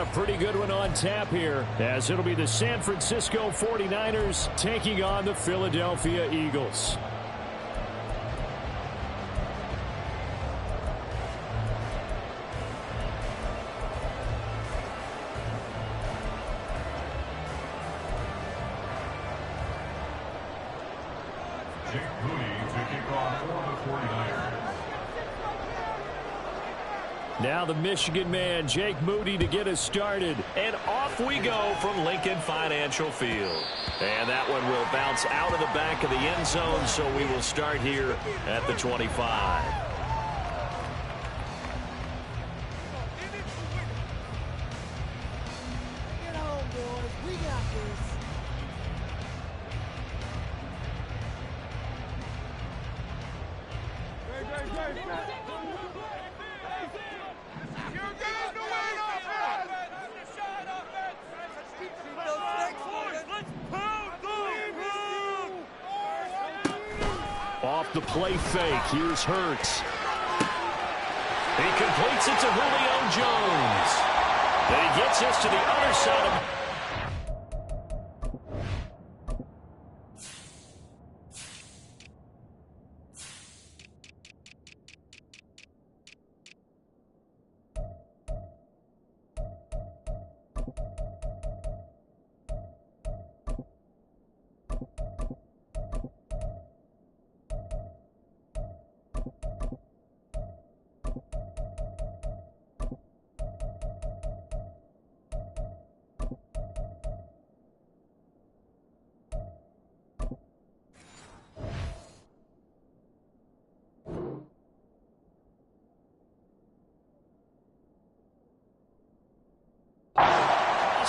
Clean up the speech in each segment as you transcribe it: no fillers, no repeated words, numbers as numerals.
a pretty good one on tap here, as it'll be the San Francisco 49ers taking on the Philadelphia Eagles. Now the Michigan man, Jake Moody, to get us started. And off we go from Lincoln Financial Field. And that one will bounce out of the back of the end zone, so we will start here at the 25. Off the play fake, here's Hurts. He completes it to Julio Jones. And he gets us to the other side of...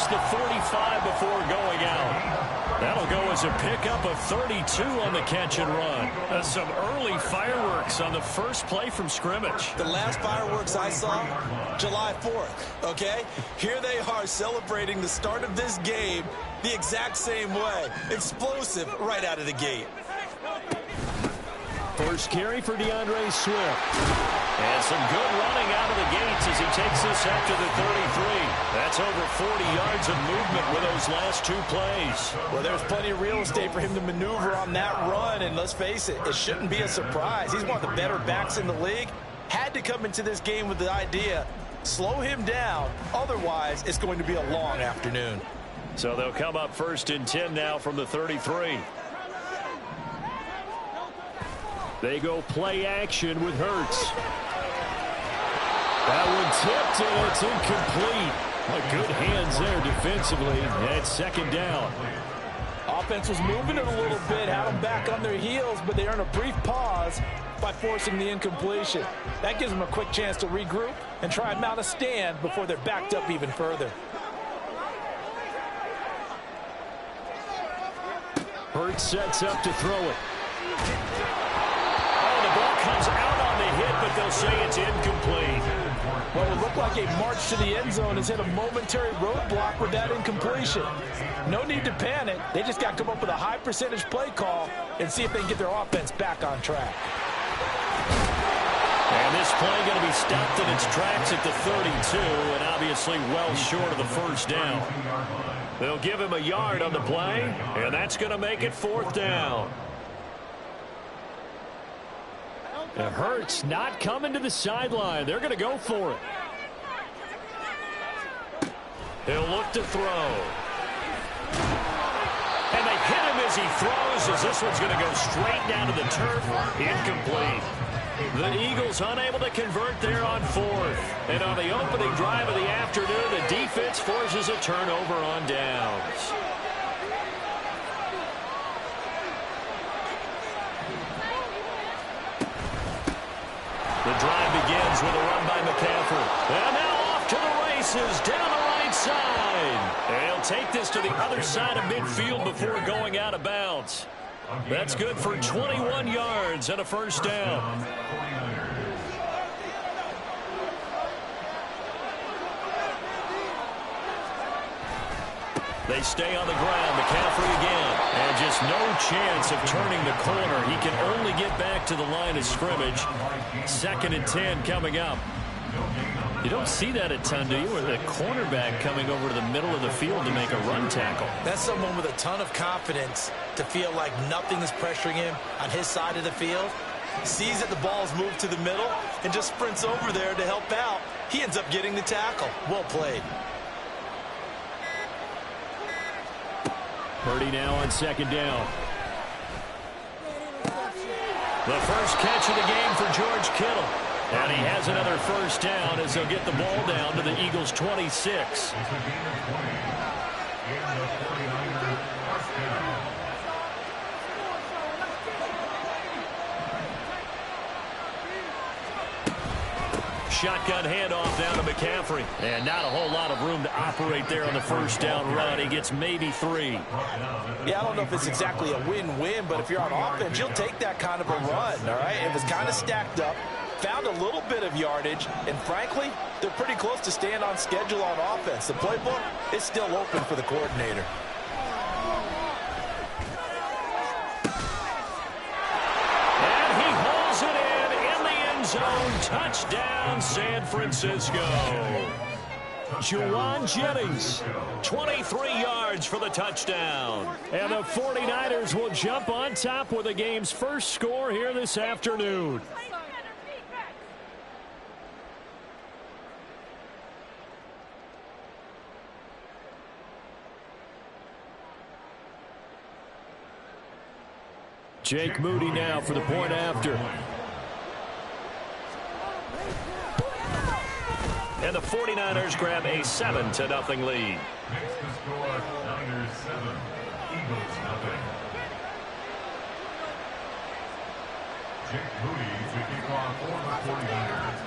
the 45 before going out. That'll go as a pickup of 32 on the catch and run. Some early fireworks on the first play from scrimmage. The last fireworks I saw, July 4th, okay? Here they are celebrating the start of this game the exact same way. Explosive right out of the gate. First carry for DeAndre Swift. And some good running out of the gates as he takes this after the 33. That's over 40 yards of movement with those last two plays. Well, there's plenty of real estate for him to maneuver on that run, and let's face it, it shouldn't be a surprise. He's one of the better backs in the league. Had to come into this game with the idea, slow him down, otherwise it's going to be a long afternoon. So they'll come up first and 10 now from the 33. They go play action with Hurts. That one tipped, and it's incomplete. Good hands there defensively. And second down. Offense was moving it a little bit, had them back on their heels, but they earn a brief pause by forcing the incompletion. That gives them a quick chance to regroup and try and mount a stand before they're backed up even further. Hurts sets up to throw it. The ball comes out on the hit, but they'll say it's incomplete. Well, it looked like a march to the end zone has hit a momentary roadblock with that incompletion. No need to panic. They just got to come up with a high percentage play call and see if they can get their offense back on track. And this play going to be stopped in its tracks at the 32, and obviously well short of the first down. They'll give him a yard on the play, and that's going to make it fourth down. It hurts not coming to the sideline. They're going to go for it. He'll look to throw. And they hit him as he throws, as this one's going to go straight down to the turf. Incomplete. The Eagles unable to convert there on fourth. And on the opening drive of the afternoon, the defense forces a turnover on downs. The drive begins with a run by McCaffrey. And now off to the races down the right side. And he'll take this to the other side of midfield before going out of bounds. That's good for 21 yards and a first down. They stay on the ground. McCaffrey again. And just no chance of turning the corner. He can only get back to the line of scrimmage. Second and 10 coming up. You don't see that a ton, do you? With a cornerback coming over to the middle of the field to make a run tackle. That's someone with a ton of confidence to feel like nothing is pressuring him on his side of the field. Sees that the ball's moved to the middle and just sprints over there to help out. He ends up getting the tackle. Well played. Purdy now on second down. The first catch of the game for George Kittle. And he has another first down as they'll get the ball down to the Eagles' 26. Shotgun handoff down to McCaffrey. And not a whole lot of room to operate there on the first down run. He gets maybe 3. Yeah, I don't know if it's exactly a win-win, but if you're on offense, you'll take that kind of a run, all right? It was kind of stacked up, found a little bit of yardage, and frankly, they're pretty close to staying on schedule on offense. The playbook is still open for the coordinator. Zone touchdown, San Francisco. Juwan Jennings, 23 yards for the touchdown. And the 49ers will jump on top with the game's first score here this afternoon. Jake Moody now for the point after. And the 49ers grab a 7-0 lead. Makes the score Niners 7, Eagles 0. Jake Moody to kick off for the 49ers.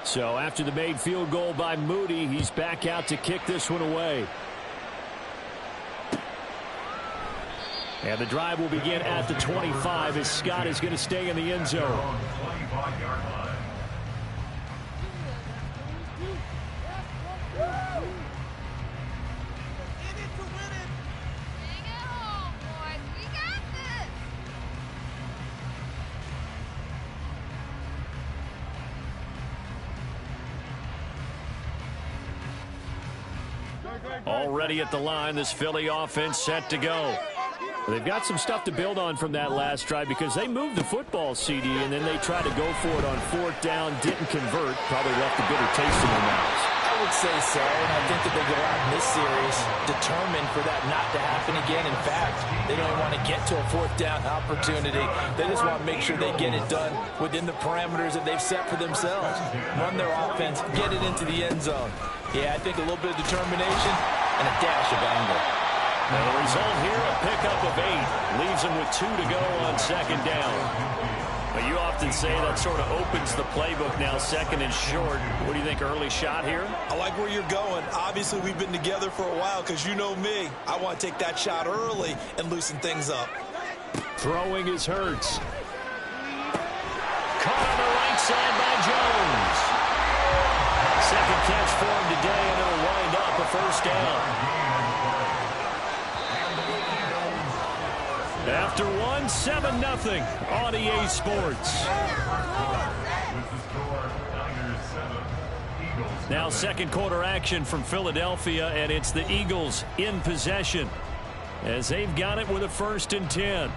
So after the made field goal by Moody, he's back out to kick this one away. And the drive will begin at the 25 as Scott is going to stay in the end zone. 25-yard line. Already at the line, this Philly offense set to go. They've got some stuff to build on from that last drive because they moved the football, CD, and then they tried to go for it on fourth down, didn't convert, probably left a bitter taste in their mouths. I would say so, and I think that they go out in this series determined for that not to happen again. In fact, they don't even want to get to a fourth down opportunity. They just want to make sure they get it done within the parameters that they've set for themselves. Run their offense, get it into the end zone. Yeah, I think a little bit of determination and a dash of anger. And the result here, a pickup of 8. Leaves them with 2 to go on second down. But you often say that sort of opens the playbook now, second and short. What do you think, early shot here? I like where you're going. Obviously, we've been together for a while because you know me. I want to take that shot early and loosen things up. Throwing is Hurts. Caught on the right side by Jones. Second catch for him today, and it'll wind up a first down. After 1, 7-0 on EA Sports. Now second quarter action from Philadelphia, and it's the Eagles in possession as they've got it with a 1st and 10.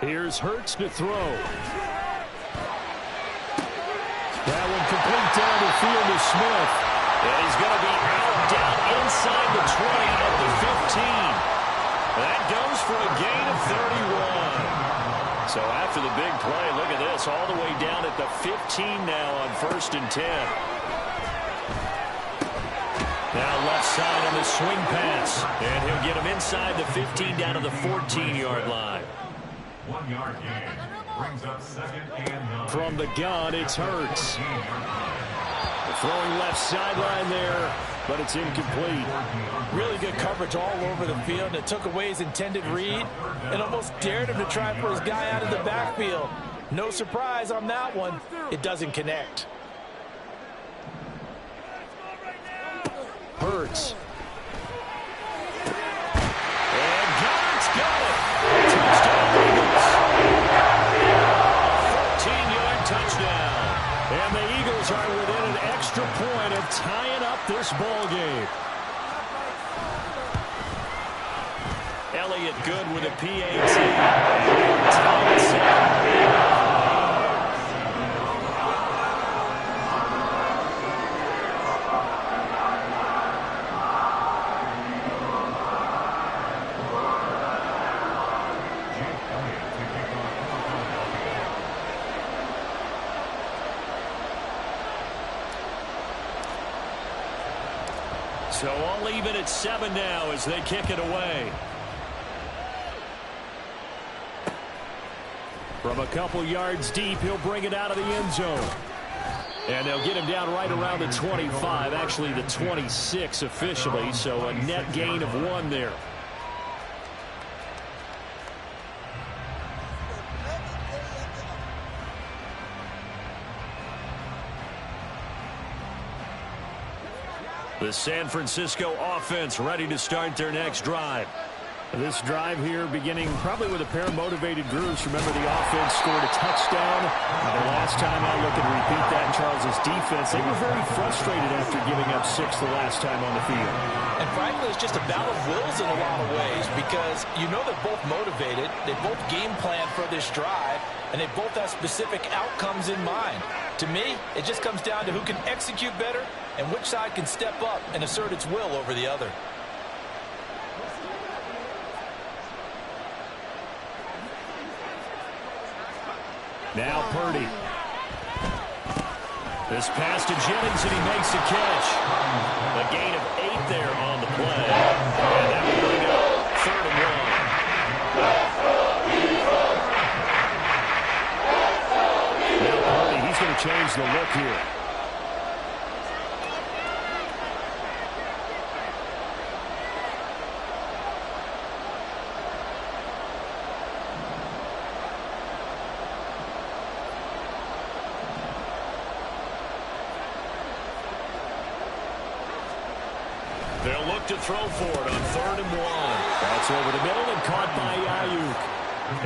Here's Hurts to throw. That one complete down the field to Smith. And he's going to be out down inside the 20 at the 15. That goes for a gain of 31. So after the big play, look at this, all the way down at the 15 now on 1st and 10. Now left side on the swing pass. And he'll get him inside the 15 down to the 14-yard line. 1 yard gain. Brings up 2nd and 9. From the gun, it's Hurts. Throwing left sideline there, but it's incomplete. Really good coverage all over the field, and it took away his intended read and almost dared him to try and put his guy out of the backfield. No surprise on that one. It doesn't connect. Hurts. this ball game. Elliott good with a PAT. Tied at 7. So all even at 7 now as they kick it away. From a couple yards deep, he'll bring it out of the end zone. And they'll get him down right around the 25, actually the 26 officially, so a net gain of 1 there. The San Francisco offense ready to start their next drive. This drive here beginning probably with a pair of motivated groups. Remember, the offense scored a touchdown. The last time I look and repeat that, Charles's defense, they were very frustrated after giving up 6 the last time on the field. And frankly, it's just a battle of wills in a lot of ways because you know they're both motivated. They both game plan for this drive, and they both have specific outcomes in mind. To me, it just comes down to who can execute better and which side can step up and assert its will over the other. Now Purdy. This pass to Jennings, and he makes the catch. A gain of 8 there on the play. And that will bring up 3rd and 1. Now Purdy, he's going to change the look here. They'll look to throw for it on 3rd and 1. That's over the middle and caught by Ayuk.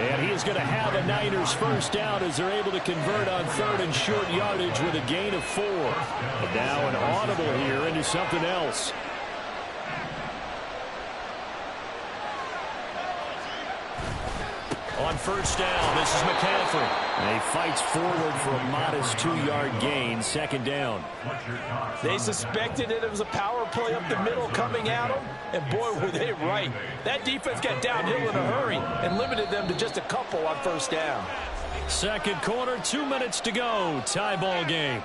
And he is going to have a Niners first down as they're able to convert on 3rd and short yardage with a gain of 4. And now an audible here into something else. On 1st down, this is McCaffrey. And he fights forward for a modest 2-yard gain, 2nd down. They suspected it was a power play up the middle coming at them, and boy, were they right. That defense got downhill in a hurry and limited them to just a couple on 1st down. 2nd quarter, 2 minutes to go. Tie ball game.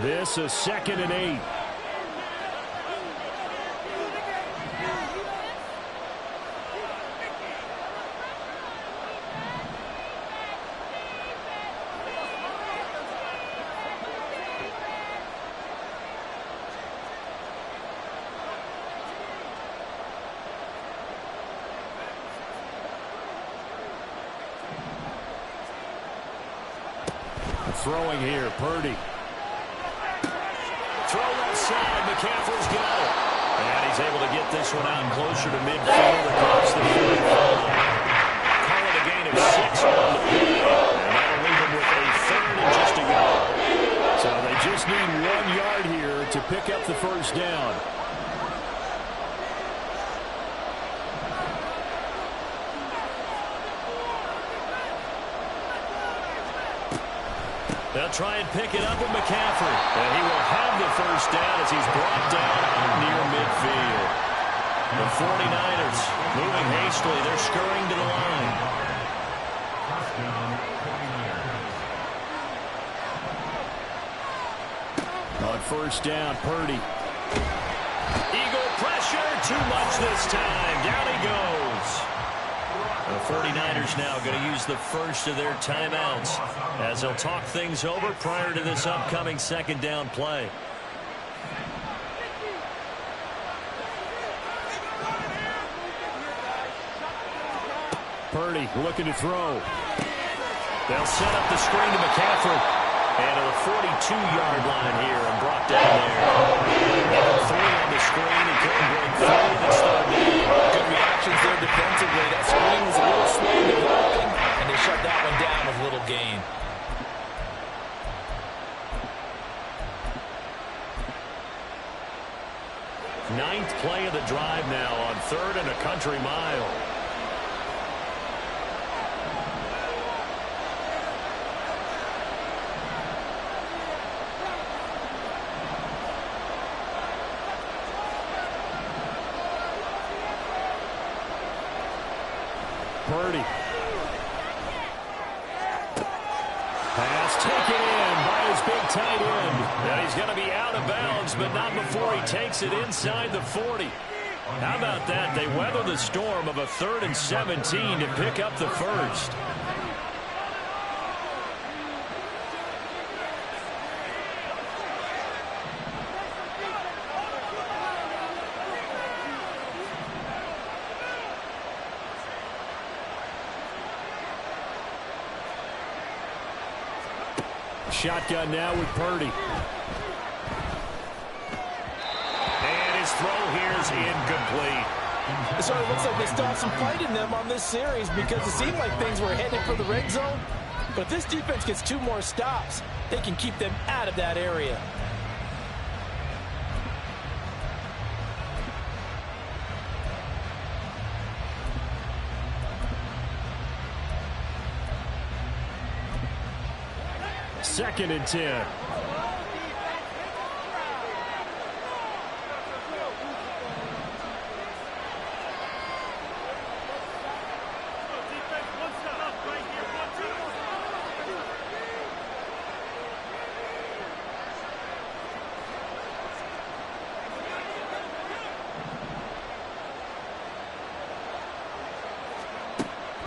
This is 2nd and 8. Throwing here, Purdy. Throw left side, McCaffrey's got it. And he's able to get this one out closer to midfield across the 45. Call it a gain of 6 on the play. And that'll leave him with a 3rd and just a yard. So they just need 1 yard here to pick up the 1st down. They'll try and pick it up with McCaffrey. And he will have the 1st down as he's brought down near midfield. The 49ers moving hastily. They're scurrying to the line. On 1st down, Purdy. Eagle pressure. Too much this time. Down he goes. The 49ers now going to use the first of their timeouts as they'll talk things over prior to this upcoming 2nd down play. Purdy looking to throw. They'll set up the screen to McCaffrey. And to the 42-yard line here and brought down there. 3 on the screen and couldn't break through. It's 3rd down. Good reactions there defensively. That screen was a little slow developing, and they shut that one down with little gain. Ninth play of the drive now on 3rd and a country mile. Purdy. Pass taken in by his big tight end. Now he's going to be out of bounds, but not before he takes it inside the 40. How about that? They weather the storm of a 3rd and 17 to pick up the first. Shotgun now with Purdy. And his throw here is incomplete. It sort of looks like they still have some fight in them on this series because it seemed like things were headed for the red zone. But if this defense gets 2 more stops, they can keep them out of that area. Second and 10.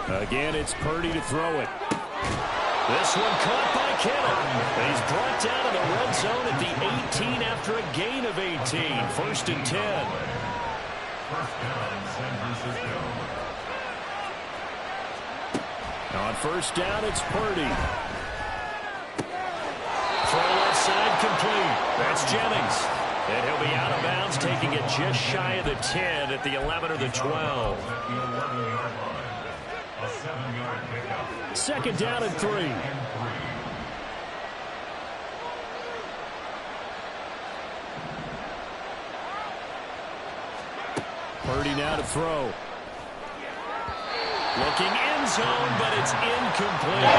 Again, it's Purdy to throw it. This one caught by Kittle. He's brought down to the red zone at the 18 after a gain of 18. 1st and 10. First down, San Francisco. On 1st down, it's Purdy. Throw left side complete. That's Jennings. And he'll be out of bounds, taking it just shy of the 10 at the 11 or the 12. At the 11-yard line. A 7-yard pickup. 2nd down and 3. Purdy now to throw. Looking end zone, but it's incomplete.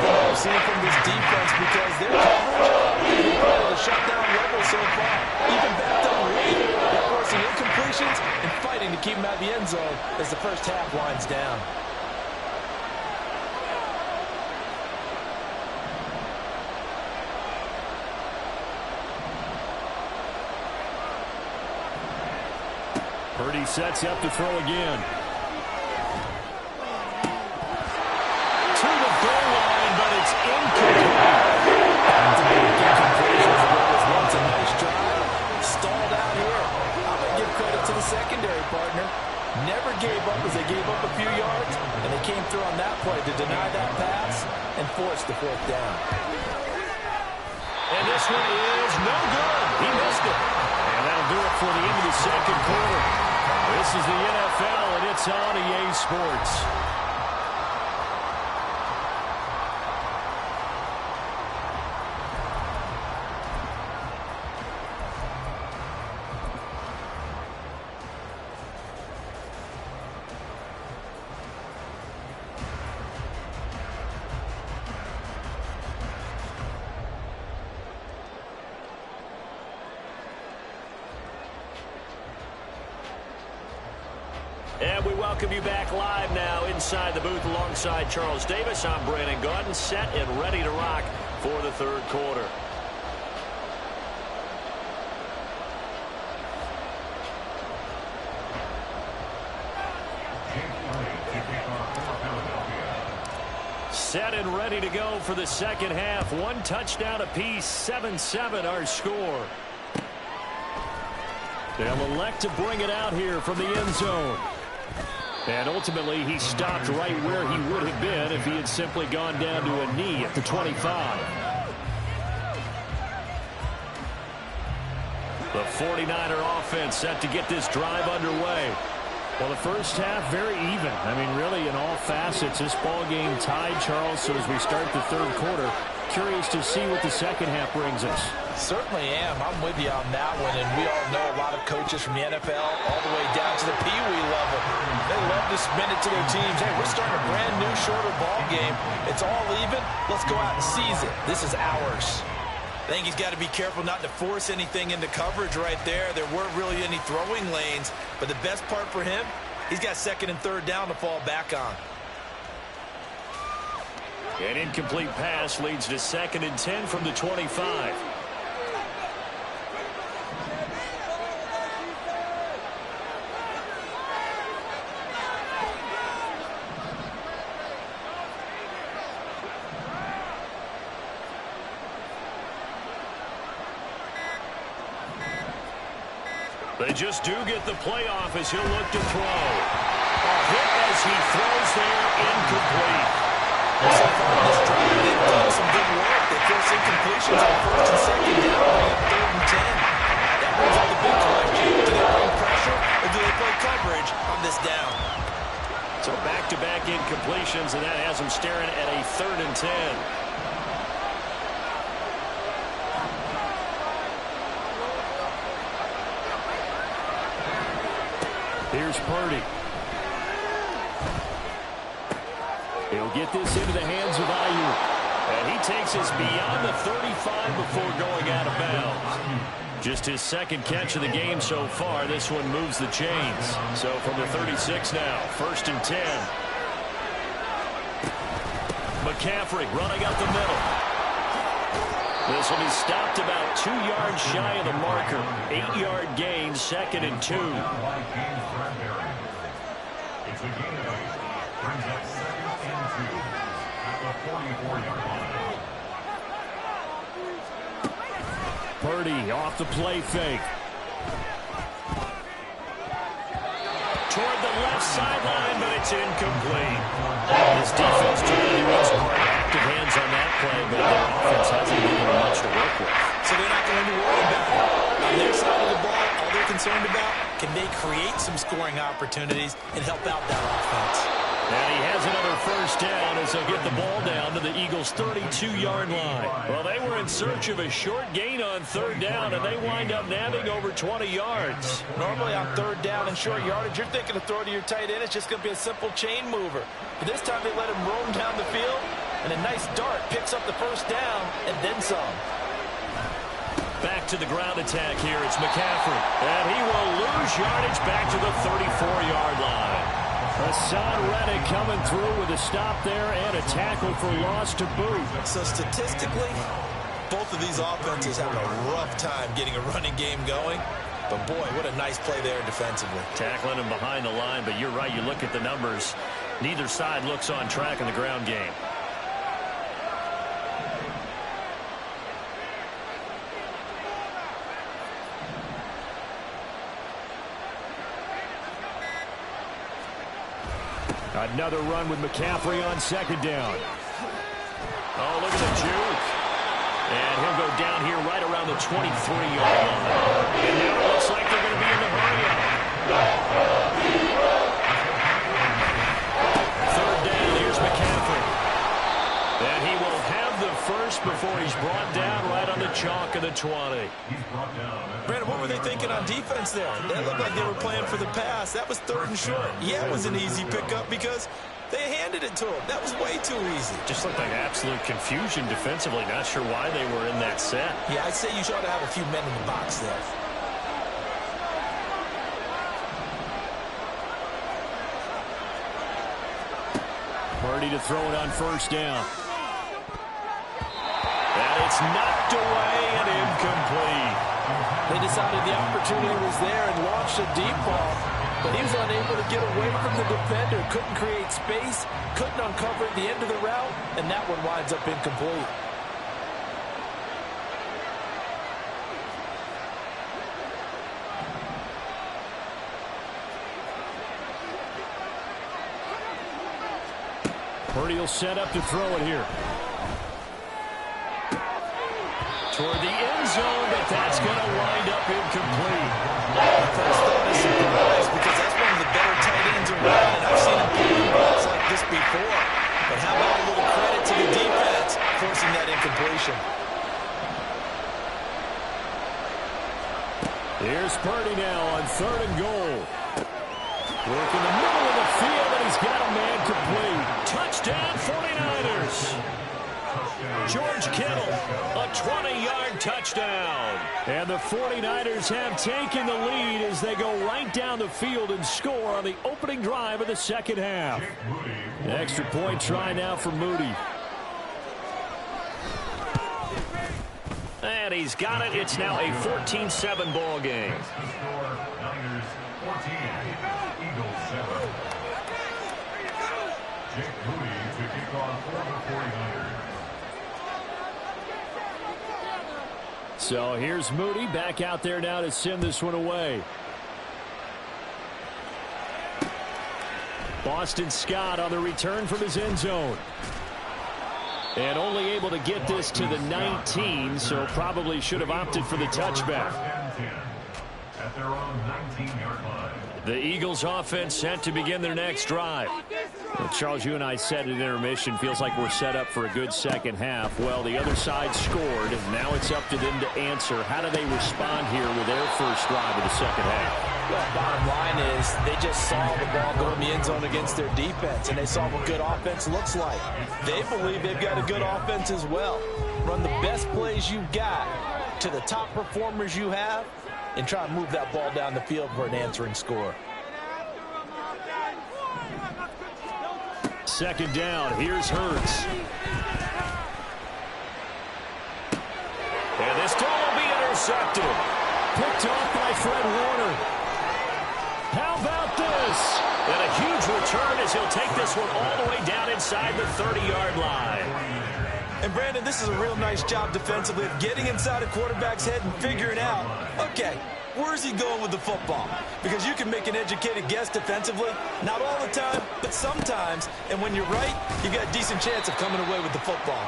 I've seen from this defense because their coverage is at a shutdown level so far. Even backed up late, they're forcing incompletions and fighting to keep them out of the end zone as the first half winds down. Purdy sets up to throw again. To the goal line, but it's incomplete. Incompletions was once a nice drive. Stalled out here. I'm going to give credit to the secondary partner. Never gave up as they gave up a few yards, and they came through on that play to deny that pass and force the 4th down. And this one is no good. He missed it. And that'll do it for the end of the 2nd quarter. This is the NFL, and it's on EA Sports. And we welcome you back live now inside the booth alongside Charles Davis. I'm Brandon Gaudin, set and ready to rock for the 3rd quarter. Set and ready to go for the 2nd half. 1 touchdown apiece, 7-7 our score. They'll elect to bring it out here from the end zone. And ultimately, he stopped right where he would have been if he had simply gone down to a knee at the 25. The 49er offense set to get this drive underway. Well, the first half, very even. I mean, really, in all facets, this ball game tied, Charles. So as we start the 3rd quarter, curious to see what the second half brings us. Certainly am. I'm with you on that one, and we all know a lot of coaches from the NFL all the way down to the Pee Wee level. They love to spin it to their teams. Hey, we're starting a brand new, shorter ball game. It's all even. Let's go out and seize it. This is ours. I think he's got to be careful not to force anything into coverage right there. There weren't really any throwing lanes, but the best part for him, he's got second and third down to fall back on. An incomplete pass leads to 2nd and 10 from the 25. They just do get the playoff as he'll look to throw. A hit as he throws there, incomplete. So far in this drive, they've done some good work. They force incompletions on 1st and 2nd down, bring up 3rd and 10. That brings up the big question. Do they bring pressure or do they play coverage on this down? So back-to-back incompletions, and that has them staring at a 3rd and 10. Here's Purdy. He'll get this into the hands of Ayuk. And he takes us beyond the 35 before going out of bounds. Just his second catch of the game so far. This one moves the chains. So from the 36 now, 1st and 10. McCaffrey running up the middle. This will be stopped about 2 yards shy of the marker. 8-yard gain, 2nd and 2. It's a gain of 8. Brings up 2nd and 2 at the 44-yard line. Purdy off the play fake. Toward the left sideline, but it's incomplete. This defense trying to do its part. Active hands on that play, but their offense hasn't given them much to work with. So they're not going to worry about it. On their side of the ball, all they're concerned about, can they create some scoring opportunities and help out that offense? And he has another 1st down as they'll get the ball down to the Eagles' 32-yard line. Well, they were in search of a short gain on 3rd down, and they wind up nabbing over 20 yards. Normally on 3rd down and short yardage, you're thinking to throw to your tight end. It's just going to be a simple chain mover. But this time they let him roam down the field, and a nice dart picks up the 1st down and then some. Back to the ground attack here. It's McCaffrey. And he will lose yardage back to the 34-yard line. Hassan Reddick coming through with a stop there and a tackle for loss to boot. So statistically, both of these offenses have a rough time getting a running game going. But boy, what a nice play there defensively. Tackling him behind the line, but you're right. You look at the numbers. Neither side looks on track in the ground game. Another run with McCaffrey on 2nd down. Oh, look at the juke. And he'll go down here right around the 23-yard line. And now it looks like they're going to be in the hurry-up. 3rd down, here's McCaffrey. And he will have the 1st before he's brought down right on the chalk of the 20. Brandon, what were they thinking on defense there? That looked like they were playing for the pass. That was 3rd and short. Yeah, it was an easy pickup because they handed it to him. That was way too easy. Just looked like absolute confusion defensively. Not sure why they were in that set. Yeah, I'd say you ought to have a few men in the box there. Purdy to throw it on 1st down. And it's knocked away and incomplete. They decided the opportunity was there and launched a deep ball, but he was unable to get away from the defender. Couldn't create space, couldn't uncover at the end of the route, and that one winds up incomplete. Purdy will set up to throw it here. Toward the end zone, but that's going to wind up incomplete. First thought is surprise because that's one of the better tight ends around, and I've seen him pulling balls like this before. And how about a little credit to the defense forcing that incompletion? Here's Purdy now on 3rd and goal. Work in the middle of the field, and he's got a man complete. Touchdown 49ers. George Kittle, a 20-yard touchdown. And the 49ers have taken the lead as they go right down the field and score on the opening drive of the second half. An extra point try now for Moody. And he's got it. It's now a 14-7 ball game. Niners 14, Eagles 7. Jake Moody to kick off for the 49ers. So here's Moody back out there now to send this one away. Boston Scott on the return from his end zone. And only able to get this to the 19, so probably should have opted for the touchback. At their own 19-yard line. The Eagles offense set to begin their next drive. Well, Charles, you and I said at intermission, feels like we're set up for a good second half. Well, the other side scored, and now it's up to them to answer. How do they respond here with their first drive of the second half? Well, bottom line is they just saw the ball go in the end zone against their defense, and they saw what good offense looks like. They believe they've got a good offense as well. Run the best plays you've got to the top performers you have, and try and move that ball down the field for an answering score. Second down, here's Hurts. And this ball will be intercepted. Picked off by Fred Warner. How about this? And a huge return as he'll take this one all the way down inside the 30-yard line. And, Brandon, this is a real nice job defensively of getting inside a quarterback's head and figuring out, okay, where's he going with the football? Because you can make an educated guess defensively. Not all the time, but sometimes. And when you're right, you've got a decent chance of coming away with the football.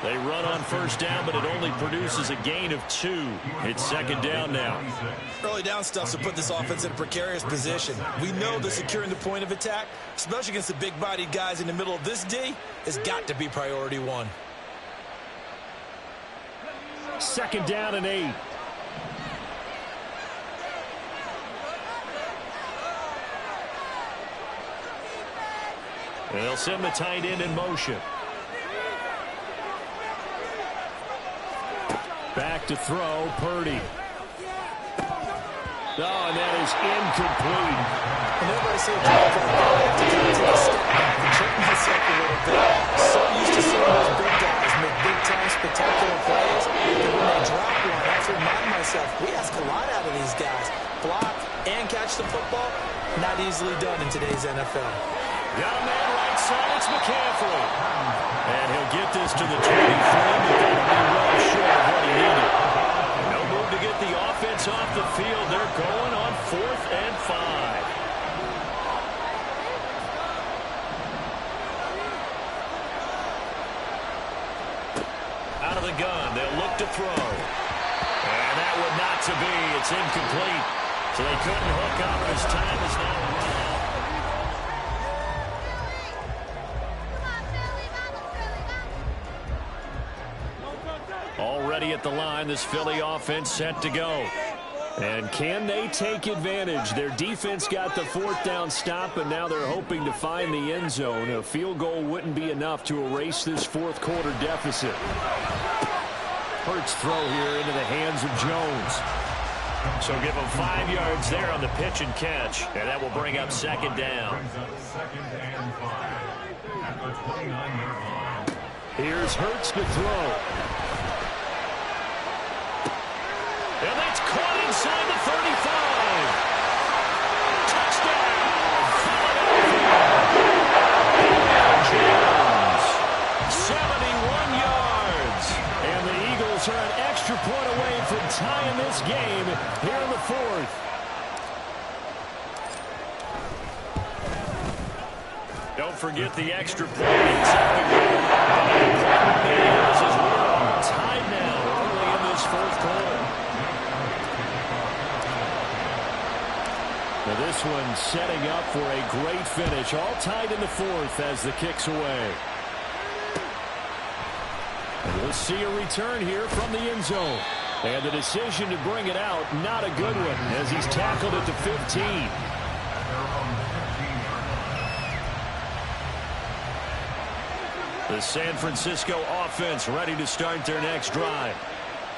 They run on first down, but it only produces a gain of 2. It's second down now. Early down stuff to put this offense in a precarious position. We know that securing the point of attack, especially against the big-bodied guys in the middle of this D, has got to be priority 1. Second down and 8. They'll send the tight end in motion. Back to throw, Purdy. Oh, and that is incomplete. Whenever I see a drive like that, I have to kind of take a step back and check myself a little bit. So used to seeing those big guys make big-time spectacular plays, and when they drop one, I have to remind myself, we ask a lot out of these guys. Block and catch the football, not easily done in today's NFL. Got a man right side, it's McCaffrey. And he'll get this to the 23, but that'll be well short of what he needed. No move to get the offense off the field. They're going on 4th and 5. Out of the gun, they'll look to throw. And that would not to be. It's incomplete. So they couldn't hook up. His time is now run out. Already at the line, this Philly offense set to go. And can they take advantage? Their defense got the 4th down stop, and now they're hoping to find the end zone. A field goal wouldn't be enough to erase this 4th quarter deficit. Hurts throw here into the hands of Jones. So give him 5 yards there on the pitch and catch, and that will bring up second down. Second and 5 at the 29-yard line. Here's Hurts to throw. And that's caught inside the 35. Touchdown! Jones, 71 yards. And the Eagles are an extra point away from tying this game here in the 4th. Don't forget the extra point in second quarter. As we're tied now early in this 4th quarter. Now this one setting up for a great finish. All tied in the 4th as the kick's away. see a return here from the end zone. And the decision to bring it out, not a good one, as he's tackled at the 15. The San Francisco offense ready to start their next drive.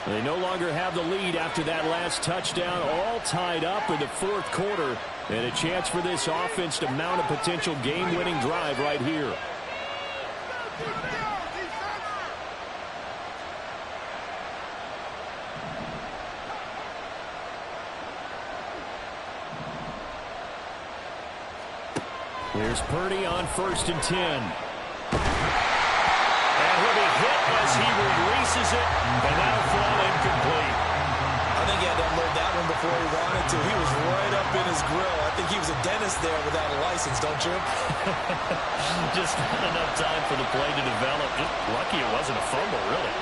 They no longer have the lead after that last touchdown, all tied up in the fourth quarter, and a chance for this offense to mount a potential game-winning drive right here. Here's Purdy on 1st and 10. He'll be hit as he releases it, and that'll fall incomplete. I think he had to unload that one before he wanted to. He was right up in his grill. I think he was a dentist there without a license, don't you? Just not enough time for the play to develop. Just lucky it wasn't a fumble, really.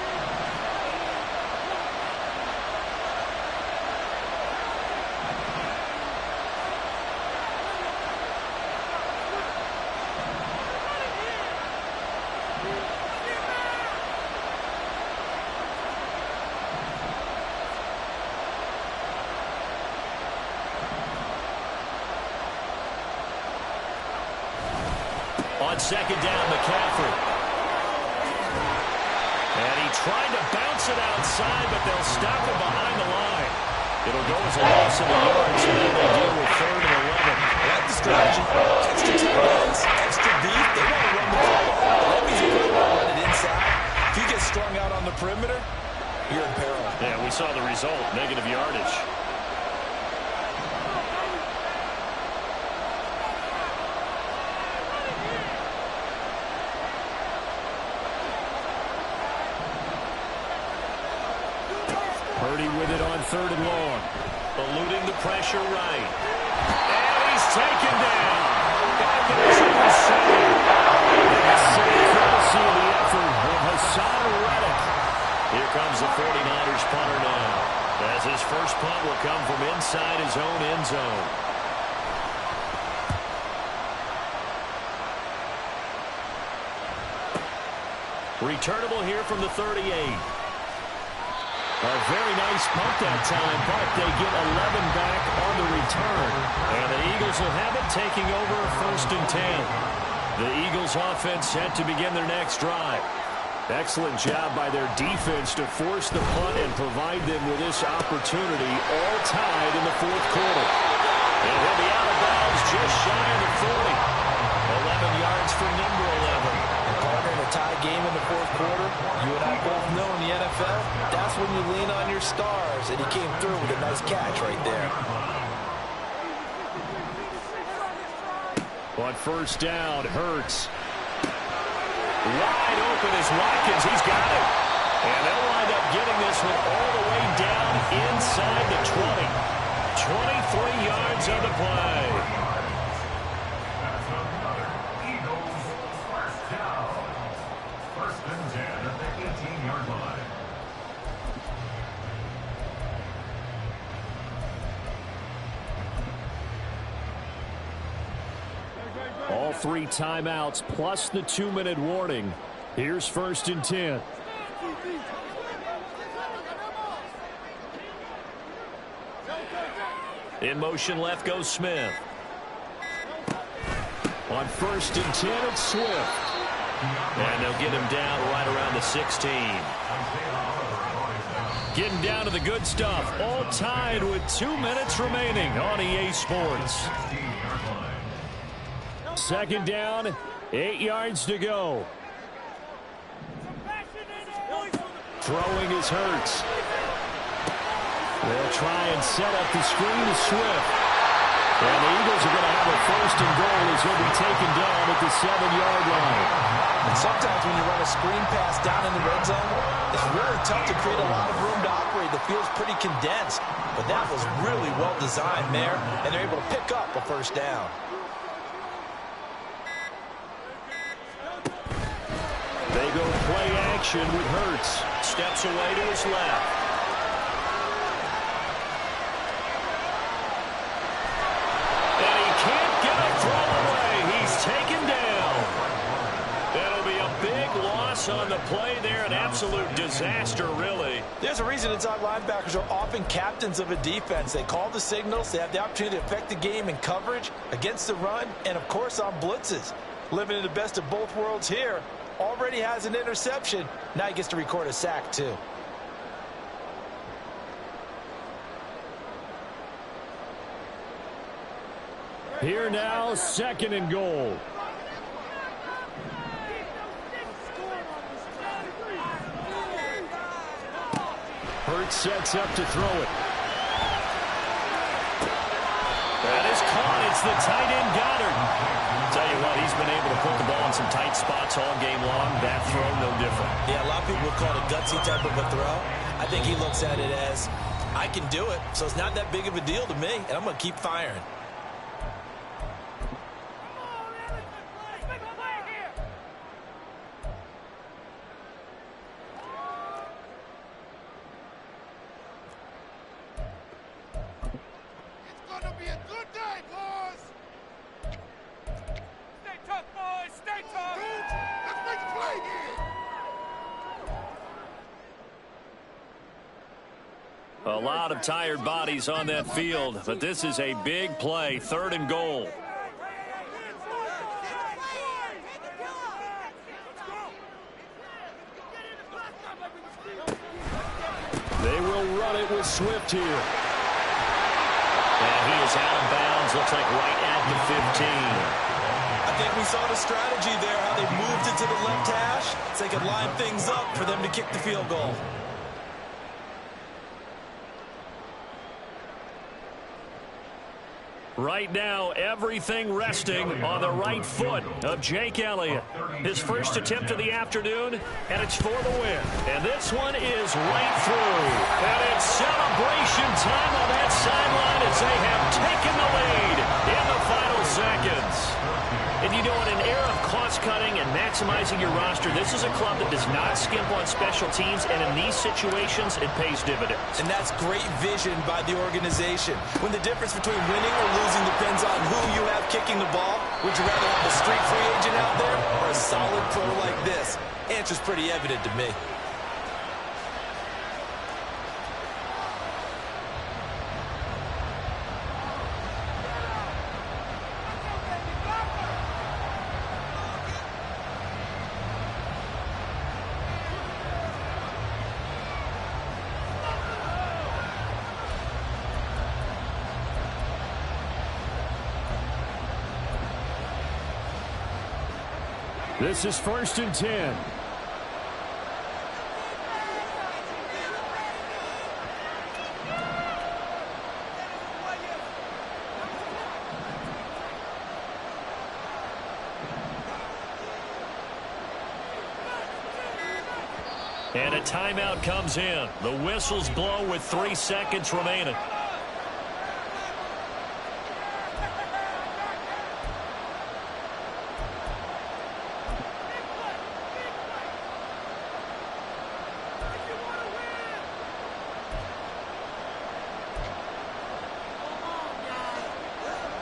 On 2nd down, McCaffrey. And he tried to bounce it outside, but they'll stop him behind the line. It'll go as a loss of a yard, so then they deal with 3rd and 11. I like the strategy. Extra tight ends, extra deep. They want to run the ball. That means you really want to run it inside. If you get strung out on the perimeter, you're in peril. Yeah, we saw the result, negative yardage. Purdy with it on 3rd and long. Eluding the pressure right. And he's taken down. Got to the center. Courtesy of the effort of Hassan Reddick. Here comes the 49ers punter now, as his first punt will come from inside his own end zone. Returnable here from the 38. A very nice punt that time, but they get 11 back on the return. And the Eagles will have it, taking over 1st and 10. The Eagles offense set to begin their next drive. Excellent job by their defense to force the punt and provide them with this opportunity, all tied in the fourth quarter. And he'll be out of bounds just shy of the 40. 11 yards for number 11. In a tie game in the fourth quarter, you and I both know in the NFL, that's when you lean on your stars, and he came through with a nice catch right there. On 1st down, Hurts. Wide open is Watkins. He's got it. And they'll wind up getting this one all the way down inside the 20. 23 yards on the play. All 3 timeouts plus the 2-minute warning. Here's 1st and 10. In motion left goes Smith. On 1st and 10, it's Swift. And they'll get him down right around the 16. Getting down to the good stuff. All tied with 2 minutes remaining on EA Sports. 2nd down, 8 yards to go. Throwing is Hurts. They'll try and set up the screen to Swift. And the Eagles are going to have a 1st and goal as he'll be taken down at the 7-yard line. And sometimes when you run a screen pass down in the red zone, it's really tough to create a lot of room to operate. The field's pretty condensed. But that was really well designed there, and they're able to pick up a 1st down. They go play action with Hurts. Steps away to his left. And he can't get a throw away. He's taken down. That'll be a big loss miss on the play there. An absolute disaster, really. There's a reason inside linebackers are often captains of a defense. They call the signals. They have the opportunity to affect the game in coverage, against the run, and, of course, on blitzes. Living in the best of both worlds here. Already has an interception. Now he gets to record a sack, too. Here now, 2nd and goal. Hurts sets up to throw it. That is caught. It's the tight end, Goddard. Tell you what, he's been able to put the ball in some tight spots all game long. That throw, no different. Yeah, a lot of people would call it a gutsy type of a throw. I think he looks at it as, I can do it, so it's not that big of a deal to me, and I'm going to keep firing. A lot of tired bodies on that field, but this is a big play, 3rd and goal. They will run it with Swift here. And he is out of bounds, looks like right at the 15. I think we saw the strategy there, how they moved it to the left hash so they could line things up for them to kick the field goal. Right now, everything resting on the right foot of Jake Elliott. His first attempt of the afternoon, and it's for the win. And this one is right through. And it's celebration time on that sideline as they have taken the lead in the final seconds. And you know, in an era of cost-cutting and maximizing your roster, this is a club that does not skimp on special teams, and in these situations, it pays dividends. And that's great vision by the organization. When the difference between winning or losing depends on who you have kicking the ball, would you rather have a street free agent out there or a solid pro like this? Answer's pretty evident to me. This is 1st and 10. And a timeout comes in. The whistles blow with 3 seconds remaining.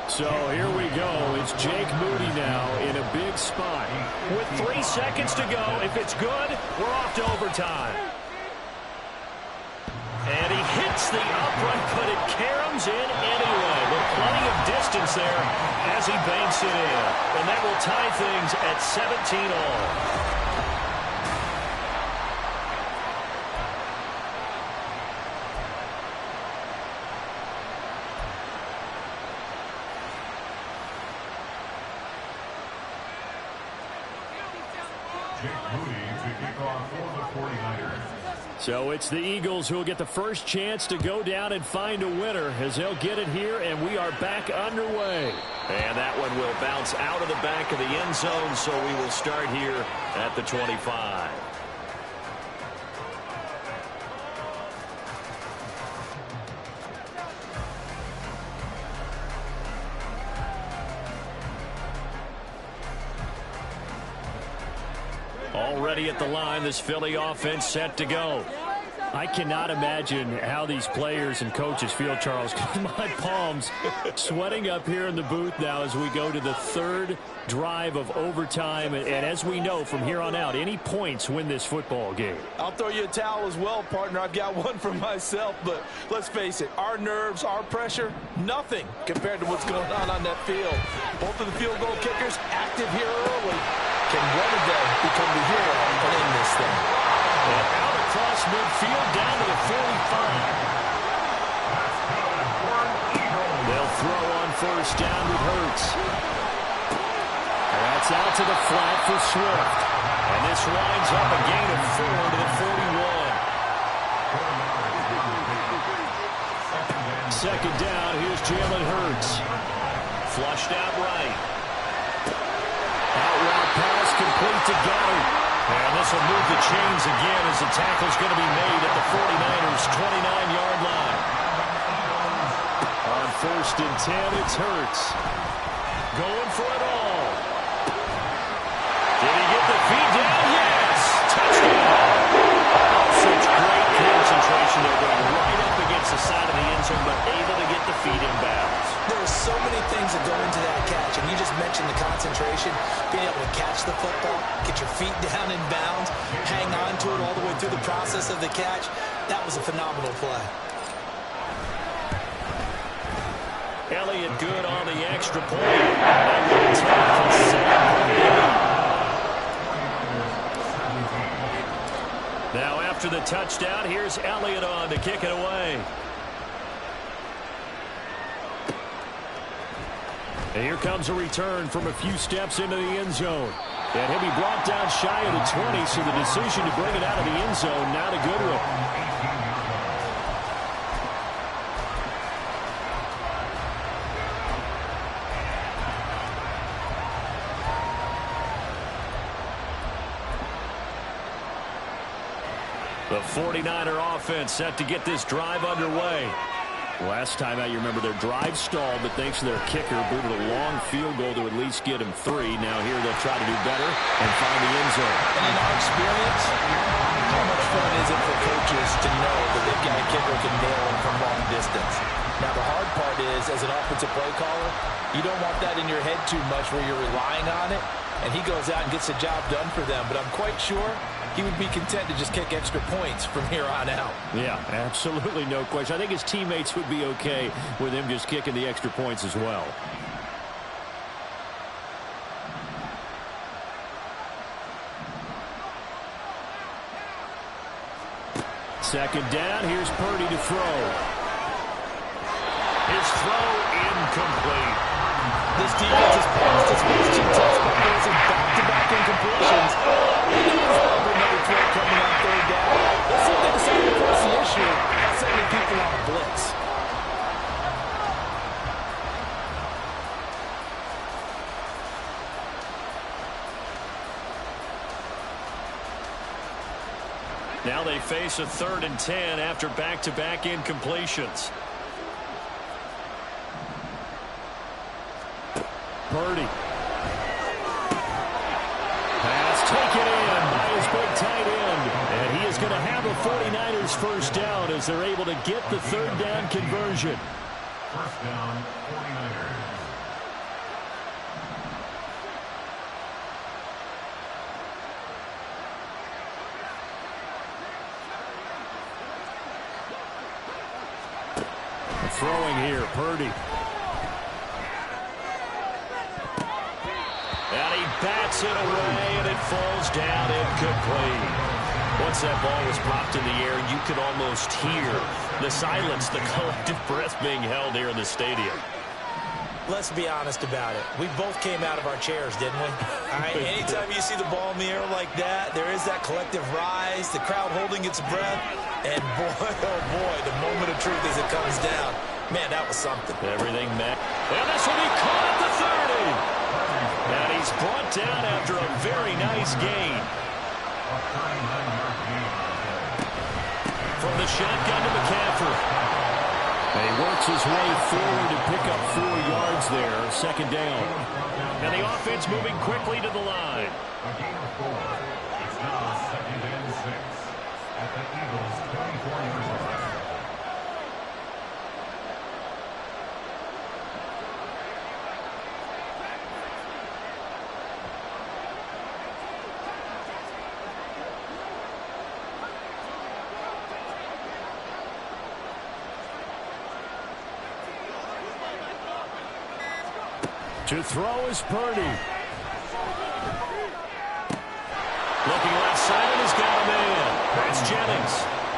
So here we go. It's Jake Moody now in a big spot. With 3 seconds to go, if it's good, we're off to overtime. And he hits the upright, but it caroms in anyway. With plenty of distance there as he banks it in. And that will tie things at 17 all. So it's the Eagles who will get the first chance to go down and find a winner as they'll get it here, and we are back underway. And that one will bounce out of the back of the end zone, so we will start here at the 25. Already at the line, this Philly offense set to go. I cannot imagine how these players and coaches feel, Charles, because my palms sweating up here in the booth now as we go to the third drive of overtime. And as we know from here on out, any points win this football game. I'll throw you a towel as well, partner. I've got one for myself, but let's face it, our nerves, our pressure, nothing compared to what's going on that field. Both of the field goal kickers active here early. Can one of them become the hero and end this thing? And out across midfield down to the 45. They'll throw on first down with Hurts. That's out to the flat for Swift. And this winds up a gain of 4 to the 41. Second down, here's Jalen Hurts. Flushed out right. Out route pass complete to Goddard. And this will move the chains again as the tackle's going to be made at the 49ers' 29-yard line. On first and 10, it's Hurts. Going for it all. Did he get the feet down? Yes! Touchdown! Such great concentration. They're going right up against the side of the end zone, but able to get the feet in bounds. There are so many things that go into that catch, and you just mentioned the concentration, being able to catch the football, get your feet down in bounds, hang on to it all the way through the process of the catch. That was a phenomenal play. Elliott good on the extra point. That will take the 7. Now after the touchdown, here's Elliott on to kick it away. And here comes a return from a few steps into the end zone. And he'll be brought down shy of the 20, so the decision to bring it out of the end zone, not a good one. The 49er offense set to get this drive underway. Last time out, you remember their drive stalled, but thanks to their kicker, booted a long field goal to at least get him 3. Now here they'll try to do better and find the end zone. And in our experience, how much fun is it for coaches to know that they've got a kicker who can nail them from long distance? Now, the hard part is, as an offensive play caller, you don't want that in your head too much where you're relying on it, and he goes out and gets the job done for them. But I'm quite sure he would be content to just kick extra points from here on out. Yeah, absolutely no question. I think his teammates would be okay with him just kicking the extra points as well. Second down, here's Purdy to throw. His throw incomplete. This defense has passed its first 2 tests by forcing back-to-back incompletions. Another throw coming on third down. Let's see if they decide to force the issue by sending people on a blitz. Now they face a 3rd and 10 after back-to-back incompletions. Purdy. Pass taken in by his big tight end. And he is going to have a 49ers first down as they're able to get the 3rd down conversion. First down, 49ers. Throwing here, Purdy. And he bats it away, and it falls down incomplete. Once that ball was popped in the air, you could almost hear the silence, the collective breath being held here in the stadium. Let's be honest about it. We both came out of our chairs, didn't we? All right, anytime you see the ball in the air like that, there is that collective rise, the crowd holding its breath, and boy, oh boy, the moment of truth as it comes down. Man, that was something. Everything met. And this will be caught at the 30. And he's brought down after a very nice gain. From the shotgun to McCaffrey. And he works his way forward to pick up 4 yards there. Second down. And the offense moving quickly to the line. A gain of 4. It's now 2nd and 6. at the Eagles' 24-yard line. To throw is Purdy. Looking left side, and he's got a man. That's Jennings.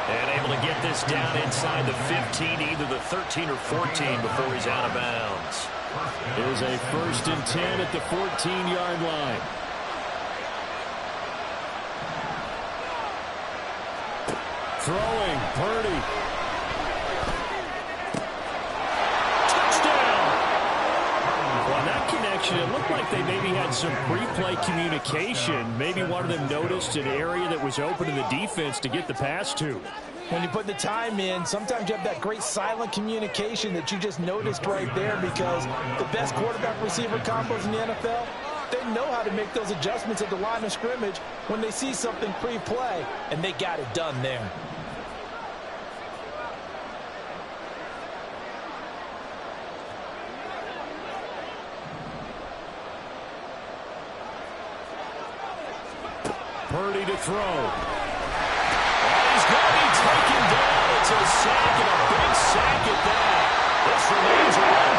And able to get this down inside the 15, either the 13 or 14 before he's out of bounds. Here's a 1st and 10 at the 14-yard line. Throwing, Purdy. It looked like they maybe had some pre-play communication. Maybe one of them noticed an area that was open to the defense to get the pass to. When you put the time in, sometimes you have that great silent communication that you just noticed right there, because the best quarterback-receiver combos in the NFL, they know how to make those adjustments at the line of scrimmage when they see something pre-play, and they got it done there. Purdy to throw. And he's going to be taken down. It's a sack, and a big sack at that. This remains a